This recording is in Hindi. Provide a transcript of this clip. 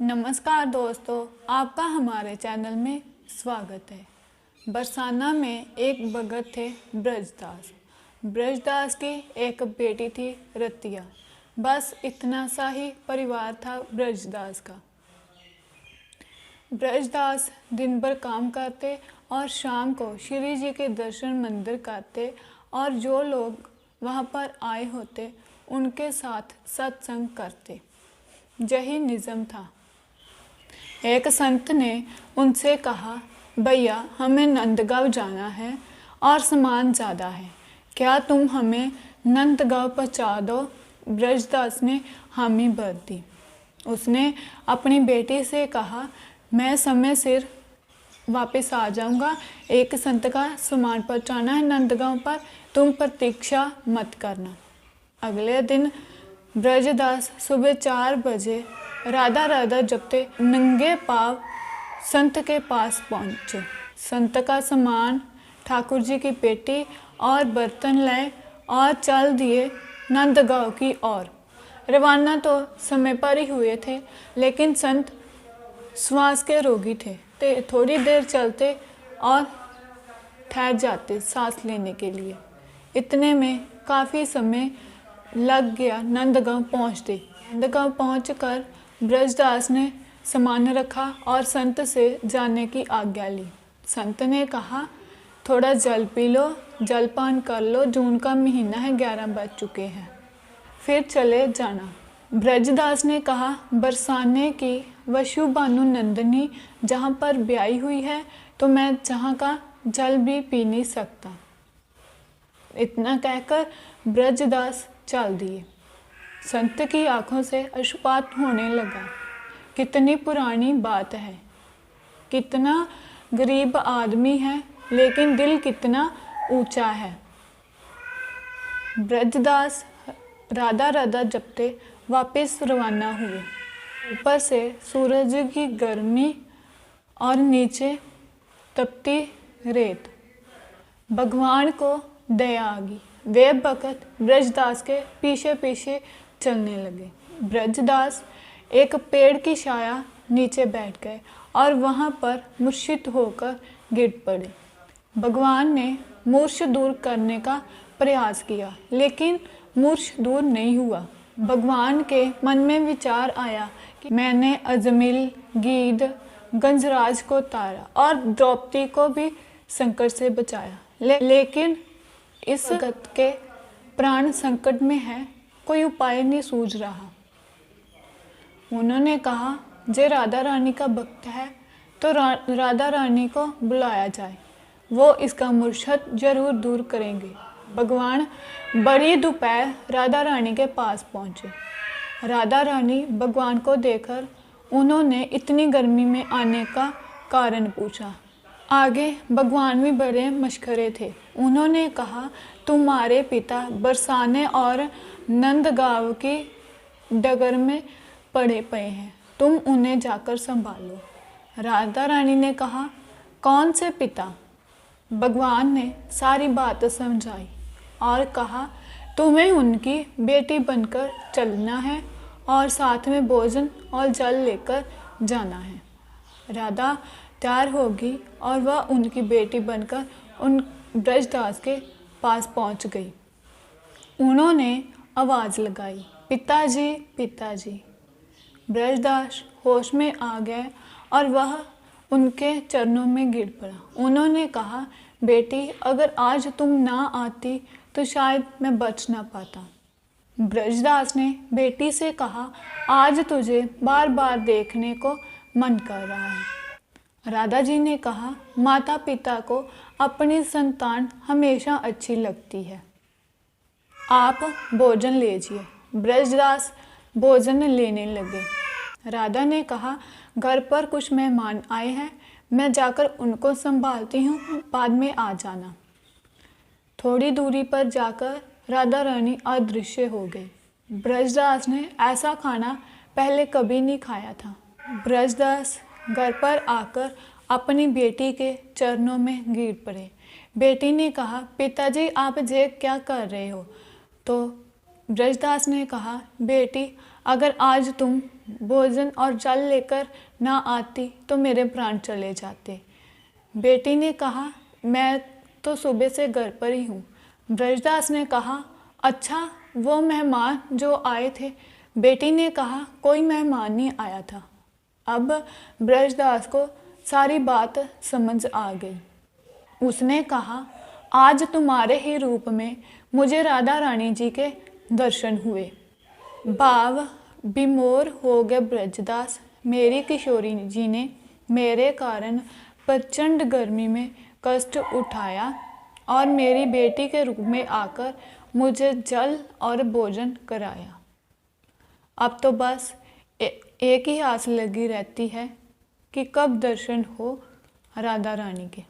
नमस्कार दोस्तों, आपका हमारे चैनल में स्वागत है। बरसाना में एक भगत थे ब्रजदास। ब्रजदास की एक बेटी थी रतिया। बस इतना सा ही परिवार था ब्रजदास का। ब्रजदास दिन भर काम करते और शाम को श्री जी के दर्शन मंदिर करते और जो लोग वहाँ पर आए होते उनके साथ सत्संग करते। यही निज़म था। एक संत ने उनसे कहा, भैया हमें नंदगांव जाना है और सामान ज़्यादा है, क्या तुम हमें नंदगांव पहुँचा दो। ब्रजदास ने हामी भर दी। उसने अपनी बेटी से कहा, मैं समय सिर वापस आ जाऊंगा। एक संत का सामान पहुँचाना है नंदगांव पर, तुम प्रतीक्षा मत करना। अगले दिन ब्रजदास सुबह 4 बजे राधा राधा जपते नंगे पांव संत के पास पहुँचे। संत का सामान, ठाकुर जी की पेटी और बर्तन लाए और चल दिए नंदगांव की ओर। रवाना तो समय पर ही हुए थे, लेकिन संत श्वास के रोगी थे तो थोड़ी देर चलते और ठहर जाते सांस लेने के लिए। इतने में काफ़ी समय लग गया नंदगांव पहुँचते। नंदगांव पहुँचकर ब्रजदास ने सामान रखा और संत से जाने की आज्ञा ली। संत ने कहा, थोड़ा जल पी लो, जलपान कर लो, जून का महीना है, 11 बज चुके हैं, फिर चले जाना। ब्रजदास ने कहा, बरसाने की वशु भानु नंदनी जहाँ पर ब्याही हुई है तो मैं जहाँ का जल भी पी नहीं सकता। इतना कहकर ब्रजदास चल दिए। संत की आंखों से अश्रुपात होने लगा। कितनी पुरानी बात है, कितना गरीब आदमी है, लेकिन दिल कितना ऊंचा है। ब्रजदास राधा राधा जपते वापस रवाना हुए। ऊपर से सूरज की गर्मी और नीचे तपती रेत। भगवान को दया आ गई। वे भगत ब्रजदास के पीछे पीछे चलने लगे। ब्रजदास एक पेड़ की छाया नीचे बैठ गए और वहाँ पर मूर्छित होकर गिर पड़े। भगवान ने मूर्छ दूर करने का प्रयास किया, लेकिन मूर्छ दूर नहीं हुआ। भगवान के मन में विचार आया कि मैंने अजमिल, गीध, गंजराज को तारा और द्रौपदी को भी संकट से बचाया, लेकिन इस भगत के प्राण संकट में है, कोई उपाय नहीं सूझ रहा। उन्होंने कहा, जे राधा रानी का भक्त है तो राधा रानी को बुलाया जाए, वो इसका मूर्छत जरूर दूर करेंगे। भगवान बड़ी दोपहर राधा रानी के पास पहुँचे। राधा रानी भगवान को देखकर उन्होंने इतनी गर्मी में आने का कारण पूछा। आगे भगवान भी बड़े मशखरे थे। उन्होंने कहा, तुम्हारे पिता बरसाने और नंदगांव की डगर में पड़े पए हैं, तुम उन्हें जाकर संभालो। राधा रानी ने कहा, कौन से पिता? भगवान ने सारी बात समझाई और कहा, तुम्हें उनकी बेटी बनकर चलना है और साथ में भोजन और जल लेकर जाना है। राधा तैयार होगी और वह उनकी बेटी बनकर उन ब्रजदास के पास पहुंच गई। उन्होंने आवाज़ लगाई, पिताजी पिताजी। ब्रजदास होश में आ गए और वह उनके चरणों में गिर पड़ा। उन्होंने कहा, बेटी अगर आज तुम ना आती तो शायद मैं बच ना पाता। ब्रजदास ने बेटी से कहा, आज तुझे बार बार देखने को मन कर रहा है। राधा जी ने कहा, माता पिता को अपनी संतान हमेशा अच्छी लगती है, आप भोजन लीजिए। ब्रजदास भोजन लेने लगे। राधा ने कहा, घर पर कुछ मेहमान आए हैं, मैं जाकर उनको संभालती हूँ, बाद में आ जाना। थोड़ी दूरी पर जाकर राधा रानी अदृश्य हो गई। ब्रजदास ने ऐसा खाना पहले कभी नहीं खाया था। ब्रजदास घर पर आकर अपनी बेटी के चरणों में गिर पड़े। बेटी ने कहा, पिताजी आप ये क्या कर रहे हो? तो ब्रजदास ने कहा, बेटी अगर आज तुम भोजन और जल लेकर ना आती तो मेरे प्राण चले जाते। बेटी ने कहा, मैं तो सुबह से घर पर ही हूँ। ब्रजदास ने कहा, अच्छा, वो मेहमान जो आए थे? बेटी ने कहा, कोई मेहमान नहीं आया था। अब ब्रजदास को सारी बात समझ आ गई। उसने कहा, आज तुम्हारे ही रूप में मुझे राधा रानी जी के दर्शन हुए। भाव विमोर हो गए ब्रजदास। मेरी किशोरी जी ने मेरे कारण प्रचंड गर्मी में कष्ट उठाया और मेरी बेटी के रूप में आकर मुझे जल और भोजन कराया। अब तो बस एक ही आस लगी रहती है कि कब दर्शन हो राधा रानी के।